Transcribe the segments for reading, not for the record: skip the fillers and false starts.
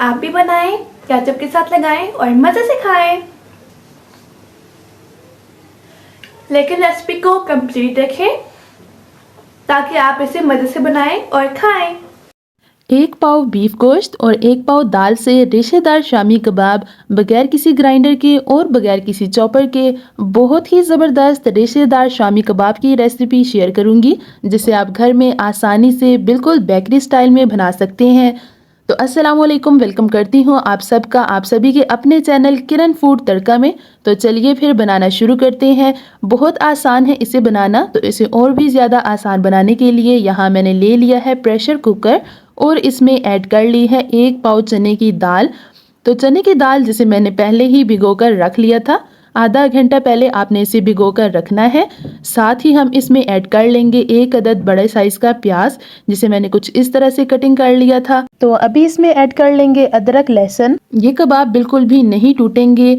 आप भी बनाएं, केचप के साथ लगाएं और मज़े से खाएं। लेकिन रेसिपी को कंप्लीट रखें ताकि आप इसे मज़े से बनाएं और खाएं। 1 पाव बीफ गोश्त और 1 पाव दाल से रेशेदार शामी कबाब बगैर किसी ग्राइंडर के और बगैर किसी चॉपर के बहुत ही ज़बरदस्त रेशेदार शामी कबाब की रेसिपी शेयर करूंगी, जिसे आप घर में आसानी से बिल्कुल बेकरी स्टाइल में बना सकते हैं। तो अस्सलाम वालेकुम, वेलकम करती हूँ आप सभी के अपने चैनल किरण फूड तड़का में। तो चलिए फिर बनाना शुरू करते हैं। बहुत आसान है इसे बनाना, तो इसे और भी ज़्यादा आसान बनाने के लिए यहाँ मैंने ले लिया है प्रेशर कुकर और इसमें ऐड कर ली है 1 पाव चने की दाल। तो चने की दाल जिसे मैंने पहले ही भिगोकर रख लिया था, आधा घंटा पहले आपने इसे भिगोकर रखना है। साथ ही हम इसमें ऐड कर लेंगे 1 अदद बड़े साइज का प्याज, जिसे मैंने कुछ इस तरह से कटिंग कर लिया था। तो अभी इसमें ऐड कर लेंगे अदरक लहसुन। ये कबाब बिल्कुल भी नहीं टूटेंगे,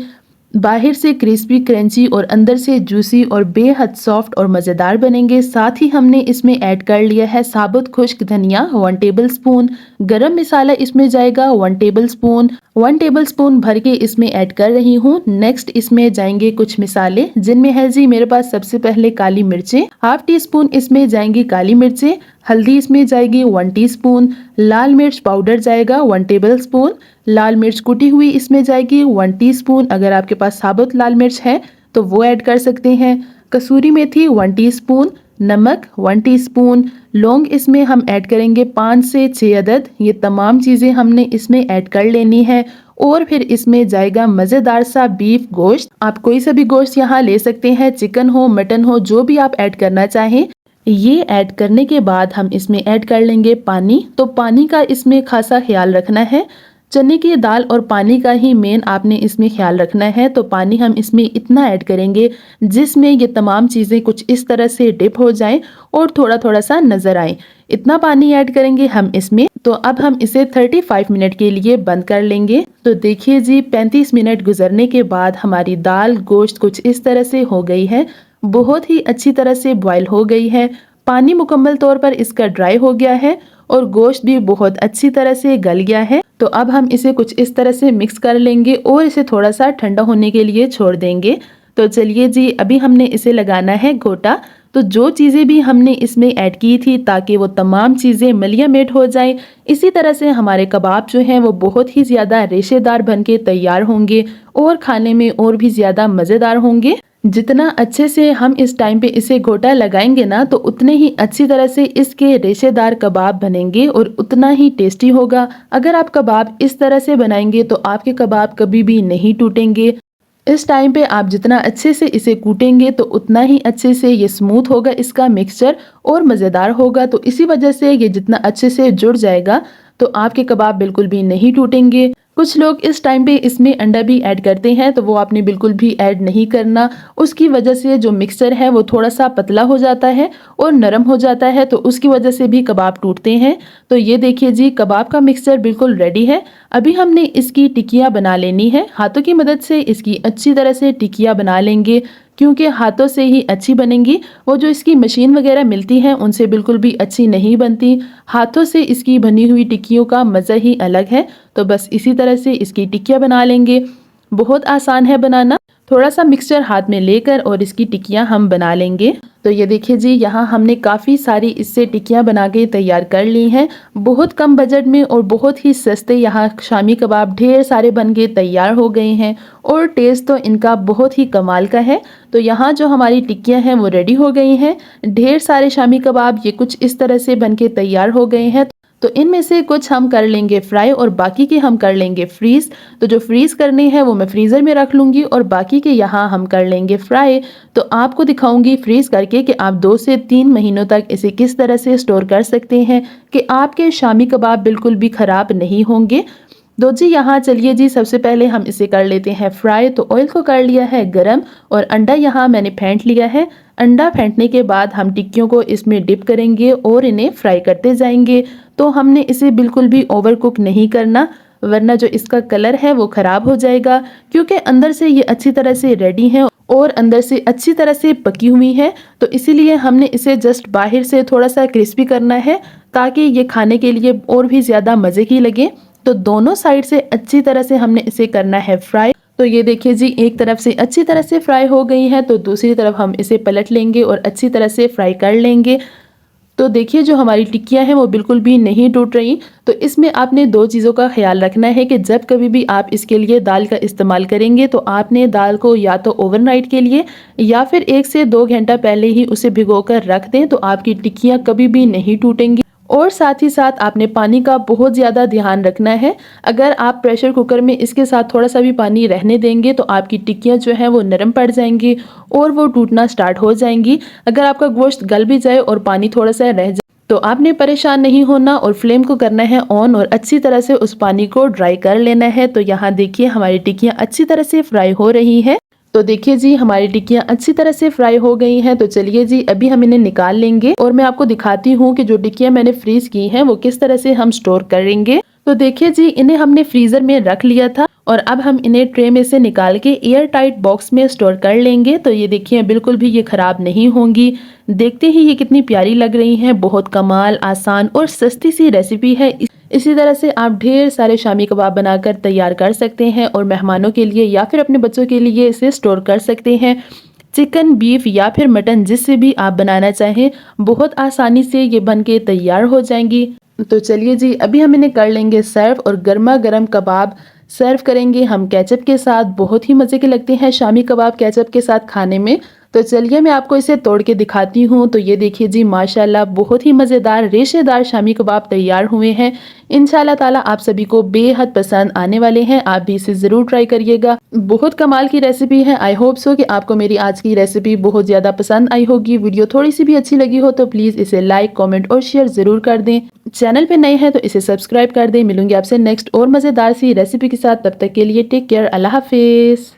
बाहर से क्रिस्पी क्रंची और अंदर से जूसी और बेहद सॉफ्ट और मज़ेदार बनेंगे। साथ ही हमने इसमें ऐड कर लिया है साबुत खुश्क धनिया 1 टेबल स्पून, गरम मसाला इसमें जाएगा 1 टेबल स्पून, 1 टेबल स्पून भर के इसमें ऐड कर रही हूँ। नेक्स्ट इसमें जाएंगे कुछ मिसाले, जिनमें है जी मेरे पास सबसे पहले काली मिर्चें, हाफ टी स्पून इसमें जाएंगी काली मिर्चें, हल्दी इसमें जाएगी 1 टीस्पून, लाल मिर्च पाउडर जाएगा 1 टेबल स्पून, लाल मिर्च कुटी हुई इसमें जाएगी 1 टीस्पून। अगर आपके पास साबुत लाल मिर्च है तो वो ऐड कर सकते हैं। कसूरी मेथी 1 टीस्पून, नमक 1 टीस्पून, लौंग इसमें हम ऐड करेंगे 5 से 6 अदद। ये तमाम चीज़ें हमने इसमें ऐड कर लेनी है। और फिर इसमें जाएगा मज़ेदार सा बीफ गोश्त। आप कोई सा भी गोश्त यहाँ ले सकते हैं, चिकन हो मटन हो, जो भी आप ऐड करना चाहें। ये ऐड करने के बाद हम इसमें ऐड कर लेंगे पानी। तो पानी का इसमें खासा ख्याल रखना है, चने की दाल और पानी का ही मेन आपने इसमें ख्याल रखना है। तो पानी हम इसमें इतना ऐड करेंगे जिसमें ये तमाम चीज़ें कुछ इस तरह से डिप हो जाएं और थोड़ा थोड़ा सा नज़र आए, इतना पानी ऐड करेंगे हम इसमें। तो अब हम इसे 35 मिनट के लिए बंद कर लेंगे। तो देखिए जी 35 मिनट गुजरने के बाद हमारी दाल गोश्त कुछ इस तरह से हो गई है, बहुत ही अच्छी तरह से बॉयल हो गई है। पानी मुकम्मल तौर पर इसका ड्राई हो गया है और गोश्त भी बहुत अच्छी तरह से गल गया है। तो अब हम इसे कुछ इस तरह से मिक्स कर लेंगे और इसे थोड़ा सा ठंडा होने के लिए छोड़ देंगे। तो चलिए जी अभी हमने इसे लगाना है घोटा। तो जो चीज़ें भी हमने इसमें ऐड की थी ताकि वो तमाम चीज़ें मलियामेट हो जाएं, इसी तरह से हमारे कबाब जो हैं वो बहुत ही ज़्यादा रेशेदार बन के तैयार होंगे और खाने में और भी ज़्यादा मज़ेदार होंगे। जितना अच्छे से हम इस टाइम पे इसे घोटा लगाएंगे ना, तो उतने ही अच्छी तरह से इसके रेशेदार कबाब बनेंगे और उतना ही टेस्टी होगा। अगर आप कबाब इस तरह से बनाएंगे तो आपके कबाब कभी भी नहीं टूटेंगे। इस टाइम पे आप जितना अच्छे से इसे कूटेंगे तो उतना ही अच्छे से ये स्मूथ होगा इसका मिक्सचर और मज़ेदार होगा। तो इसी वजह से ये जितना अच्छे से जुड़ जाएगा तो आपके कबाब बिल्कुल भी नहीं टूटेंगे। कुछ लोग इस टाइम पे इसमें अंडा भी ऐड करते हैं, तो वो आपने बिल्कुल भी ऐड नहीं करना। उसकी वजह से जो मिक्सचर है वो थोड़ा सा पतला हो जाता है और नरम हो जाता है, तो उसकी वजह से भी कबाब टूटते हैं। तो ये देखिए जी कबाब का मिक्सचर बिल्कुल रेडी है। अभी हमने इसकी टिक्कियाँ बना लेनी है। हाथों की मदद से इसकी अच्छी तरह से टिक्कियाँ बना लेंगे, क्योंकि हाथों से ही अच्छी बनेंगी। वो जो इसकी मशीन वगैरह मिलती हैं उनसे बिल्कुल भी अच्छी नहीं बनती। हाथों से इसकी बनी हुई टिक्कियों का मज़ा ही अलग है। तो बस इसी तरह से इसकी टिक्कियाँ बना लेंगे। बहुत आसान है बनाना। थोड़ा सा मिक्सचर हाथ में लेकर और इसकी टिक्कियाँ हम बना लेंगे। तो ये देखिए जी यहाँ हमने काफ़ी सारी इससे टिक्कियाँ बना के तैयार कर ली हैं। बहुत कम बजट में और बहुत ही सस्ते यहाँ शामी कबाब ढेर सारे बन के तैयार हो गए हैं और टेस्ट तो इनका बहुत ही कमाल का है। तो यहाँ जो हमारी टिक्कियाँ हैं वो रेडी हो गई हैं। ढेर सारे शामी कबाब ये कुछ इस तरह से बन के तैयार हो गए हैं। तो इनमें से कुछ हम कर लेंगे फ्राई और बाकी के हम कर लेंगे फ्रीज़। तो जो फ्रीज़ करने हैं वो मैं फ्रीज़र में रख लूँगी और बाकी के यहाँ हम कर लेंगे फ्राई। तो आपको दिखाऊंगी फ्रीज़ करके कि आप 2 से 3 महीनों तक इसे किस तरह से स्टोर कर सकते हैं कि आपके शामी कबाब बिल्कुल भी ख़राब नहीं होंगे। तो जी यहाँ चलिए जी सबसे पहले हम इसे कर लेते हैं फ्राई। तो ऑयल को कर लिया है गरम और अंडा यहाँ मैंने फेंट लिया है। अंडा फेंटने के बाद हम टिक्कियों को इसमें डिप करेंगे और इन्हें फ्राई करते जाएंगे। तो हमने इसे बिल्कुल भी ओवर कुक नहीं करना, वरना जो इसका कलर है वो ख़राब हो जाएगा, क्योंकि अंदर से ये अच्छी तरह से रेडी है और अंदर से अच्छी तरह से पकी हुई है। तो इसीलिए हमने इसे जस्ट बाहर से थोड़ा सा क्रिस्पी करना है ताकि ये खाने के लिए और भी ज़्यादा मज़े की लगे। तो दोनों साइड से अच्छी तरह से हमने इसे करना है फ्राई। तो ये देखिए जी, एक तरफ से अच्छी तरह से फ्राई हो गई है तो दूसरी तरफ हम इसे पलट लेंगे और अच्छी तरह से फ्राई कर लेंगे। तो देखिए जो हमारी टिक्कियां हैं वो बिल्कुल भी नहीं टूट रही। तो इसमें आपने दो चीज़ों का ख्याल रखना है कि जब कभी भी आप इसके लिए दाल का इस्तेमाल करेंगे तो आपने दाल को या तो ओवरनाइट के लिए या फिर 1 से 2 घंटा पहले ही उसे भिगोकर रख दें, तो आपकी टिक्कियां कभी भी नहीं टूटेंगी। और साथ ही साथ आपने पानी का बहुत ज़्यादा ध्यान रखना है। अगर आप प्रेशर कुकर में इसके साथ थोड़ा सा भी पानी रहने देंगे तो आपकी टिक्कियाँ जो हैं वो नरम पड़ जाएंगी और वो टूटना स्टार्ट हो जाएंगी। अगर आपका गोश्त गल भी जाए और पानी थोड़ा सा रह जाए तो आपने परेशान नहीं होना और फ्लेम को करना है ऑन और अच्छी तरह से उस पानी को ड्राई कर लेना है। तो यहाँ देखिए हमारी टिक्कियाँ अच्छी तरह से फ्राई हो रही है। तो देखिए जी हमारी टिक्कियाँ अच्छी तरह से फ्राई हो गई हैं। तो चलिए जी अभी हम इन्हें निकाल लेंगे और मैं आपको दिखाती हूँ कि जो टिक्कियाँ मैंने फ्रीज की हैं वो किस तरह से हम स्टोर करेंगे। तो देखिए जी इन्हें हमने फ्रीजर में रख लिया था और अब हम इन्हें ट्रे में से निकाल के एयर टाइट बॉक्स में स्टोर कर लेंगे। तो ये देखिए बिल्कुल भी ये खराब नहीं होंगी। देखते ही ये कितनी प्यारी लग रही हैं। बहुत कमाल, आसान और सस्ती सी रेसिपी है। इसी तरह से आप ढेर सारे शामी कबाब बनाकर तैयार कर सकते हैं और मेहमानों के लिए या फिर अपने बच्चों के लिए इसे स्टोर कर सकते हैं। चिकन, बीफ या फिर मटन जिससे भी आप बनाना चाहें, बहुत आसानी से ये बन के तैयार हो जाएंगी। तो चलिए जी अभी हम इन्हें कर लेंगे सर्व और गर्मा गर्म कबाब सर्व करेंगे हम केचप के साथ। बहुत ही मज़े के लगते हैं शामी कबाब केचप के साथ खाने में। तो चलिए मैं आपको इसे तोड़ के दिखाती हूँ। तो ये देखिए जी माशाल्लाह बहुत ही मज़ेदार रेशेदार शामी कबाब तैयार हुए हैं। इंशाल्लाह ताला आप सभी को बेहद पसंद आने वाले हैं। आप भी इसे ज़रूर ट्राई करिएगा। बहुत कमाल की रेसिपी है। आई होप सो कि आपको मेरी आज की रेसिपी बहुत ज़्यादा पसंद आई होगी। वीडियो थोड़ी सी भी अच्छी लगी हो तो प्लीज़ इसे लाइक, कॉमेंट और शेयर ज़रूर कर दें। चैनल पे नए हैं तो इसे सब्सक्राइब कर दें। मिलूंगी आपसे नेक्स्ट और मज़ेदार सी रेसिपी के साथ। तब तक के लिए टेक केयर, अल्लाह हाफिज़।